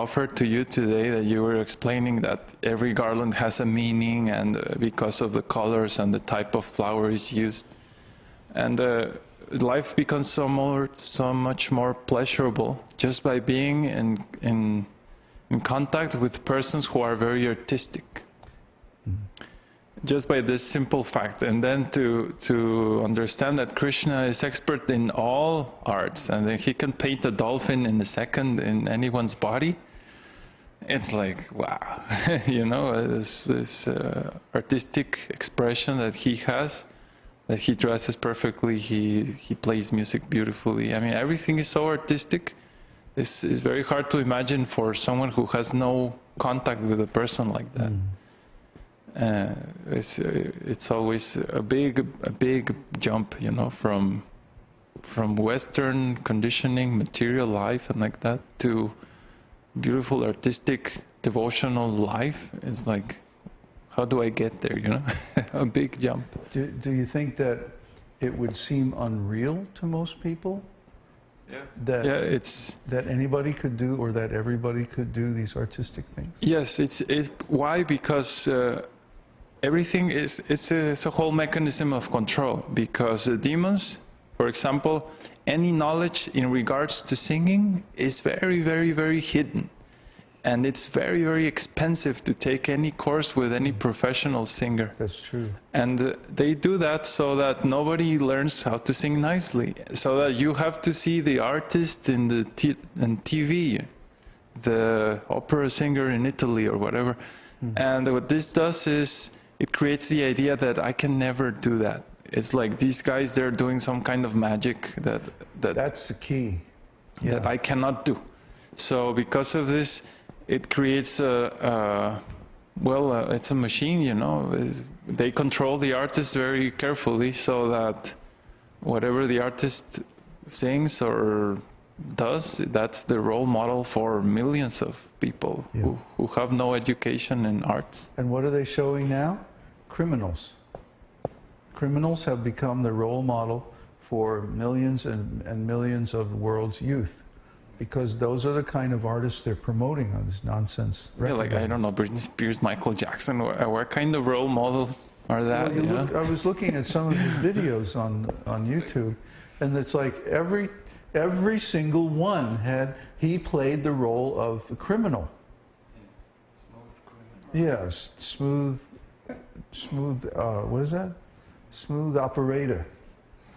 offered to you today, that you were explaining that every garland has a meaning, and because of the colors and the type of flower is used, and life becomes so much more pleasurable just by being in contact with persons who are very artistic. Just by this simple fact, and then to understand that Kṛṣṇa is expert in all arts, and that he can paint a dolphin in a second in anyone's body. It's like, wow, you know, this artistic expression that he has, that he dresses perfectly, he plays music beautifully. I mean, everything is so artistic. It's very hard to imagine for someone who has no contact with a person like that. It's always a big jump, you know, from Western conditioning, material life, and like that, to beautiful artistic devotional life. It's like, how do I get there? You know, a big jump. Do you think that it would seem unreal to most people? Yeah. That anybody could do, or that everybody could do these artistic things. Yes, it's why, because. Everything it's a whole mechanism of control, because the demons, for example, any knowledge in regards to singing is very, very, very hidden. And it's very, very expensive to take any course with any professional singer. That's true. And they do that so that nobody learns how to sing nicely. So that you have to see the artist in the TV, the opera singer in Italy or whatever. And what this does is, it creates the idea that I can never do that. It's like these guys, they're doing some kind of magic that's the key. That I cannot do. So because of this, it creates it's a machine, you know. They control the artist very carefully, so that whatever the artist sings or does, that's the role model for millions of people who have no education in arts. And what are they showing now? Criminals. Criminals have become the role model for millions and millions of the world's youth, because those are the kind of artists they're promoting on this nonsense. Yeah, like, I don't know, Britney Spears, Michael Jackson, what kind of role models are that? Well, I was looking at some of his videos on YouTube, and it's like every single one he played the role of a criminal. Yeah, smooth, what is that? Smooth operator.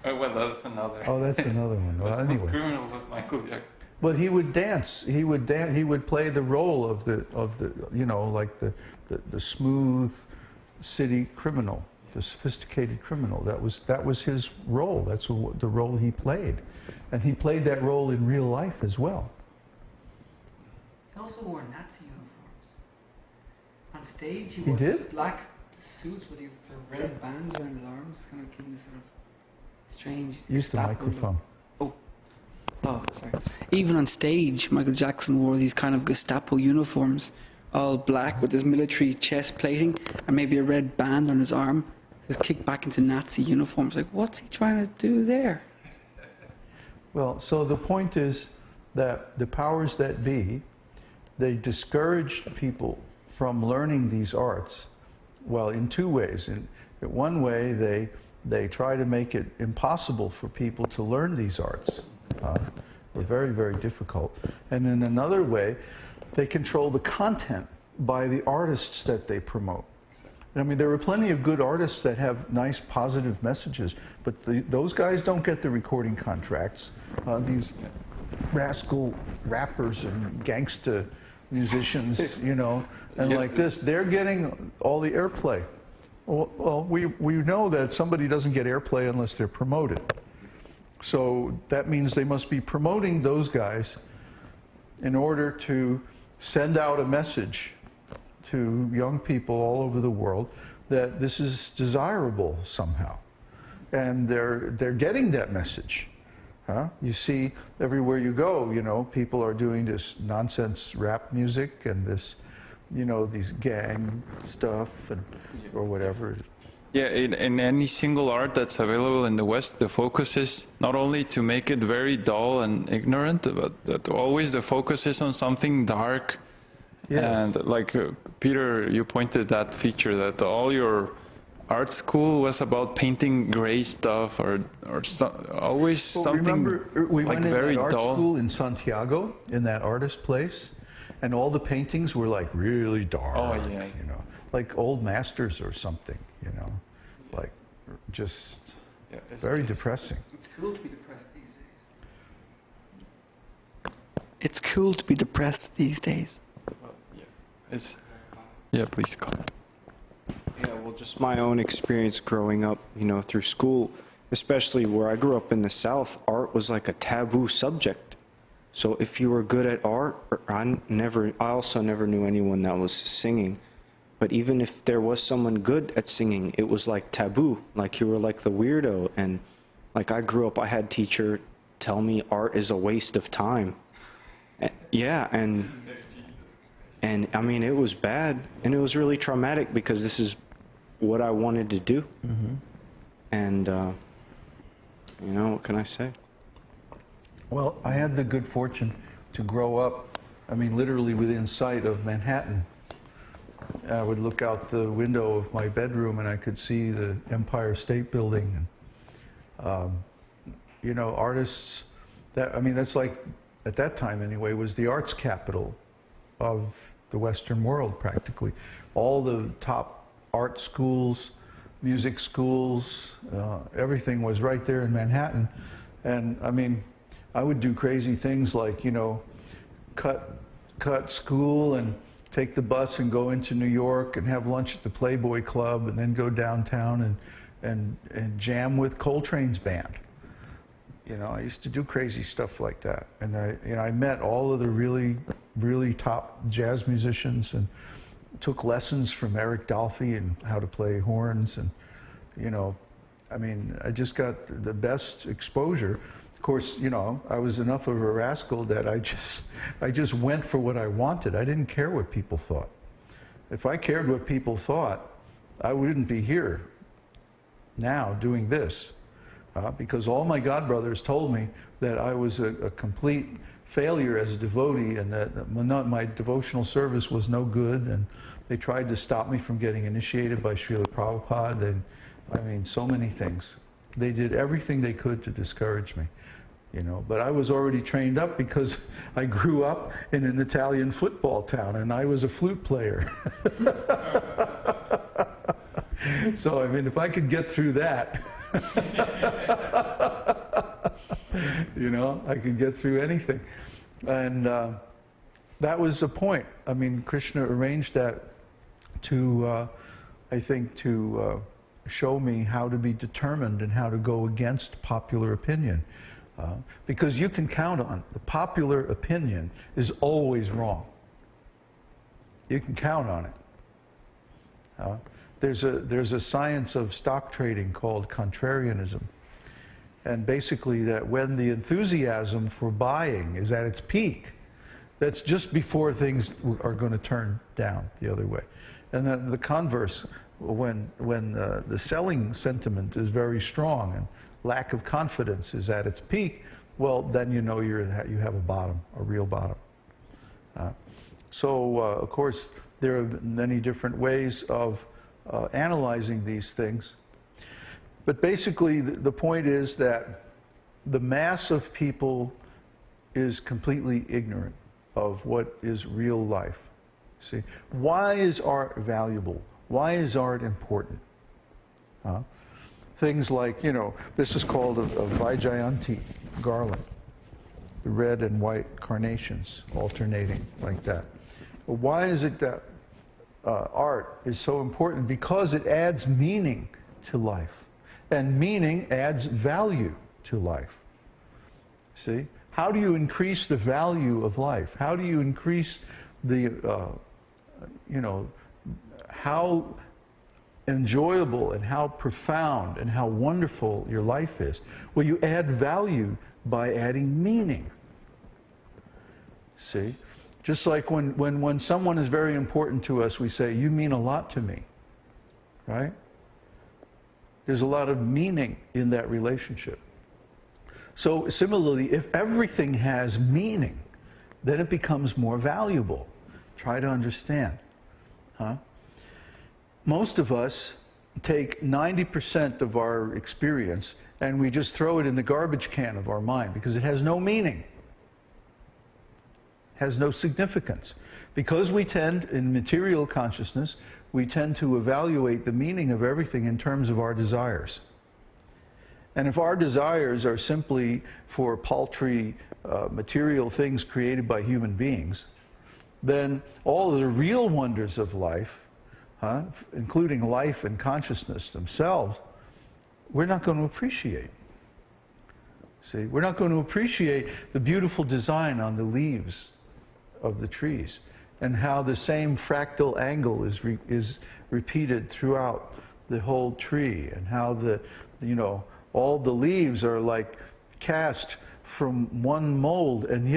Oh, well, that's another. Oh, that's another one. Well, anyway. Criminals was Michael Jackson. But he would dance. He would play the role of the you know, like the smooth city criminal, the sophisticated criminal. That was his role. That's the role he played, and he played that role in real life as well. He also wore Nazi uniforms. On stage, he He wore did? black suits with these sort of red bands around his arms, kind of giving this sort of strange. Use the microphone. Oh, sorry. Even on stage, Michael Jackson wore these kind of Gestapo uniforms, all black with this military chest plating and maybe a red band on his arm. Just kicked back into Nazi uniforms. Like, what's he trying to do there? Well, so the point is that the powers that be, they discouraged people from learning these arts. Well, in two ways. In one way, they try to make it impossible for people to learn these arts. They're very, very difficult. And in another way, they control the content by the artists that they promote. I mean, there are plenty of good artists that have nice, positive messages, but those guys don't get the recording contracts. These rascal rappers and gangsta musicians, you know, and like this, they're getting all the airplay. Well, we know that somebody doesn't get airplay unless they're promoted. So that means they must be promoting those guys in order to send out a message to young people all over the world that this is desirable somehow. And they're getting that message. You see everywhere you go, you know, people are doing this nonsense rap music and this, you know, these gang stuff and or whatever. Yeah, in any single art that's available in the West, the focus is not only to make it very dull and ignorant, but that always the focus is on something dark. Yes. And like Peter, you pointed that feature that all your art school was about painting gray stuff or always something remember, we like went very in that art dull. school in Santiago, in that artist place, and all the paintings were like really dark. Oh, yes. You know, like old masters or something. You know, like just Yeah, it's very just- depressing. It's cool to be depressed these days. It's cool to be depressed these days. Yeah, please comment. Yeah, well, just my own experience growing up, through school, especially where I grew up in the South, art was like a taboo subject. So if you were good at art, I also never knew anyone that was singing. But even if there was someone good at singing, it was like taboo, like you were like the weirdo. And like I grew up, I had teacher tell me art is a waste of time. Yeah, and I mean, it was bad, and it was really traumatic because this is what I wanted to do. Mm-hmm. And, what can I say? Well, I had the good fortune to grow up, I mean, literally within sight of Manhattan. I would look out the window of my bedroom and I could see the Empire State Building. And, artists, that's like, at that time anyway, was the arts capital of the Western world practically. All the top art schools, music schools, everything was right there in Manhattan. And I mean, I would do crazy things like, cut school and take the bus and go into New York and have lunch at the Playboy Club and then go downtown and jam with Coltrane's band. I used to do crazy stuff like that. And I met all of the really, really top jazz musicians and took lessons from Eric Dolphy and how to play horns. And, I just got the best exposure. Of course, I was enough of a rascal that I just went for what I wanted. I didn't care what people thought. If I cared what people thought, I wouldn't be here now doing this. Because all my godbrothers told me that I was a complete failure as a devotee and that my devotional service was no good, and they tried to stop me from getting initiated by Śrīla Prabhupada. So many things. They did everything they could to discourage me, But I was already trained up because I grew up in an Italian football town and I was a flute player. So, if I could get through that, I could get through anything. And that was the point. Kṛṣṇa arranged that to, to show me how to be determined and how to go against popular opinion. Because you can count on the popular opinion is always wrong. You can count on it. There's a science of stock trading called contrarianism. And basically that when the enthusiasm for buying is at its peak, that's just before things are going to turn down the other way. And then the converse, when the selling sentiment is very strong and lack of confidence is at its peak, well, then you have a bottom, a real bottom. Of course, there are many different ways of analyzing these things. But basically, the point is that the mass of people is completely ignorant of what is real life. See, why is art valuable? Why is art important? Things like, this is called a Vaijayanti garland, the red and white carnations alternating like that. Why is it that art is so important? Because it adds meaning to life. And meaning adds value to life. See? How do you increase the value of life? How do you increase the, how enjoyable and how profound and how wonderful your life is? Well, you add value by adding meaning. See? Just like when someone is very important to us, we say, "You mean a lot to me," right? There's a lot of meaning in that relationship. So similarly, if everything has meaning, then it becomes more valuable. Try to understand. Most of us take 90% of our experience and we just throw it in the garbage can of our mind because it has no meaning, has no significance. Because we tend, in material consciousness, we tend to evaluate the meaning of everything in terms of our desires. And if our desires are simply for paltry material things created by human beings, then all of the real wonders of life, including life and consciousness themselves, we're not going to appreciate. See, we're not going to appreciate the beautiful design on the leaves of the trees and how the same fractal angle is repeated throughout the whole tree, and how all the leaves are like cast from one mold, and yet